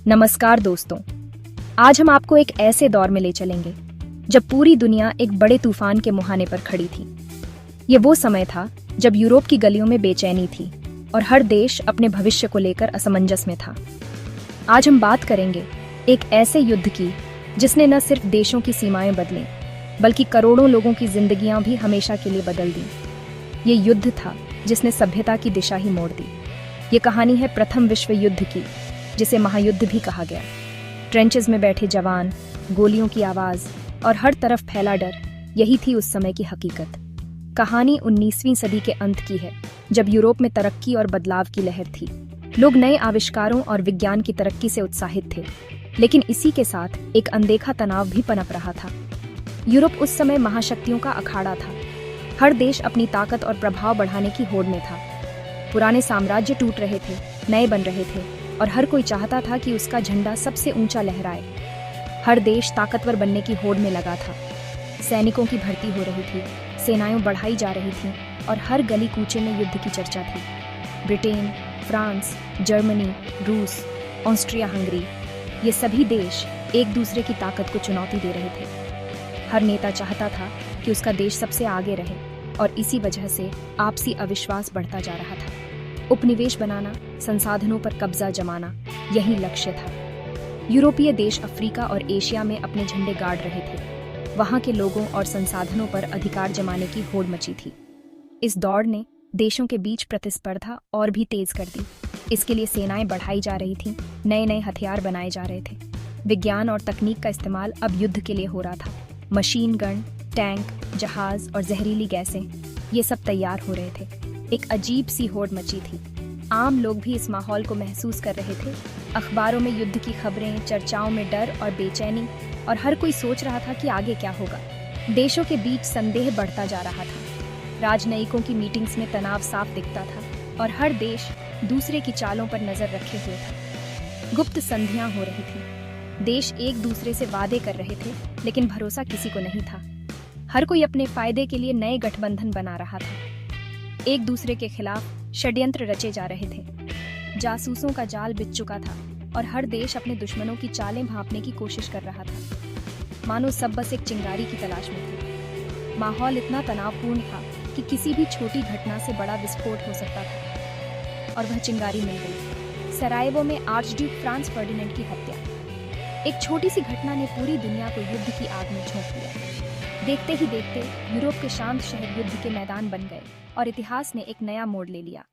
नमस्कार दोस्तों, आज हम आपको एक ऐसे दौर में ले चलेंगे जब पूरी दुनिया एक बड़े तूफान के मुहाने पर खड़ी थी। ये वो समय था जब यूरोप की गलियों में बेचैनी थी और हर देश अपने भविष्य को लेकर असमंजस में था। आज हम बात करेंगे एक ऐसे युद्ध की जिसने न सिर्फ देशों की सीमाएं बदली बल्कि करोड़ों लोगों की जिंदगियां भी हमेशा के लिए बदल दी। ये युद्ध था जिसने सभ्यता की दिशा ही मोड़ दी। ये कहानी है प्रथम विश्व युद्ध की, जिसे महायुद्ध भी कहा गया। ट्रेंचेस में बैठे जवान, गोलियों की आवाज और हर तरफ फैला डर, यही थी उस समय की हकीकत। कहानी 19वीं सदी के अंत की है, जब यूरोप में तरक्की और बदलाव की लहर थी। लोग नए आविष्कारों और विज्ञान की तरक्की से उत्साहित थे, लेकिन इसी के साथ एक अनदेखा तनाव भी पनप रहा था। यूरोप उस समय महाशक्तियों का अखाड़ा था। हर देश अपनी ताकत और प्रभाव बढ़ाने की होड़ में था। पुराने साम्राज्य टूट रहे थे, नए बन रहे थे और हर कोई चाहता था कि उसका झंडा सबसे ऊंचा लहराए। हर देश ताकतवर बनने की होड़ में लगा था। सैनिकों की भर्ती हो रही थी, सेनाएं बढ़ाई जा रही थीं और हर गली कूचे में युद्ध की चर्चा थी। ब्रिटेन, फ्रांस, जर्मनी, रूस, ऑस्ट्रिया हंगरी, ये सभी देश एक दूसरे की ताकत को चुनौती दे रहे थे। हर नेता चाहता था कि उसका देश सबसे आगे रहे और इसी वजह से आपसी अविश्वास बढ़ता जा रहा था। उपनिवेश बनाना, संसाधनों पर कब्जा जमाना, यही लक्ष्य था। यूरोपीय देश अफ्रीका और एशिया में अपने झंडे गाड़ रहे थे। वहां के लोगों और संसाधनों पर अधिकार जमाने की होड़ मची थी। इस दौड़ ने देशों के बीच प्रतिस्पर्धा और भी तेज कर दी। इसके लिए सेनाएं बढ़ाई जा रही थीं, नए नए हथियार बनाए जा रहे थे। विज्ञान और तकनीक का इस्तेमाल अब युद्ध के लिए हो रहा था। मशीन गन, टैंक, जहाज और जहरीली गैसें, ये सब तैयार हो रहे थे। एक अजीब सी होड़ मची थी। आम लोग भी इस माहौल को महसूस कर रहे थे। अखबारों में युद्ध की खबरें, चर्चाओं में डर और बेचैनी, और हर कोई सोच रहा था कि आगे क्या होगा। देशों के बीच संदेह बढ़ता जा रहा था। राजनयिकों की मीटिंग्स में तनाव साफ दिखता था और हर देश दूसरे की चालों पर नजर रखे हुए था। गुप्त संधियां हो रही थी। देश एक दूसरे से वादे कर रहे थे, लेकिन भरोसा किसी को नहीं था। हर कोई अपने फायदे के लिए नए गठबंधन बना रहा था। एक दूसरे के खिलाफ षड्यंत्र रचे जा रहे थे। जासूसों का जाल बिछ चुका था और हर देश अपने दुश्मनों की चालें भांपने की कोशिश कर रहा था। मानो सब बस एक चिंगारी की तलाश में थे। माहौल इतना तनावपूर्ण था कि किसी भी छोटी घटना से बड़ा विस्फोट हो सकता था, और वह चिंगारी मिल गई। सरायवो में आर्चड्यूक फ्रांस फर्डिनेंड की हत्या। एक छोटी सी घटना ने पूरी दुनिया को युद्ध की आग में झोंक दिया। देखते ही देखते यूरोप के शांत शहर युद्ध के मैदान बन गए और इतिहास ने एक नया मोड़ ले लिया।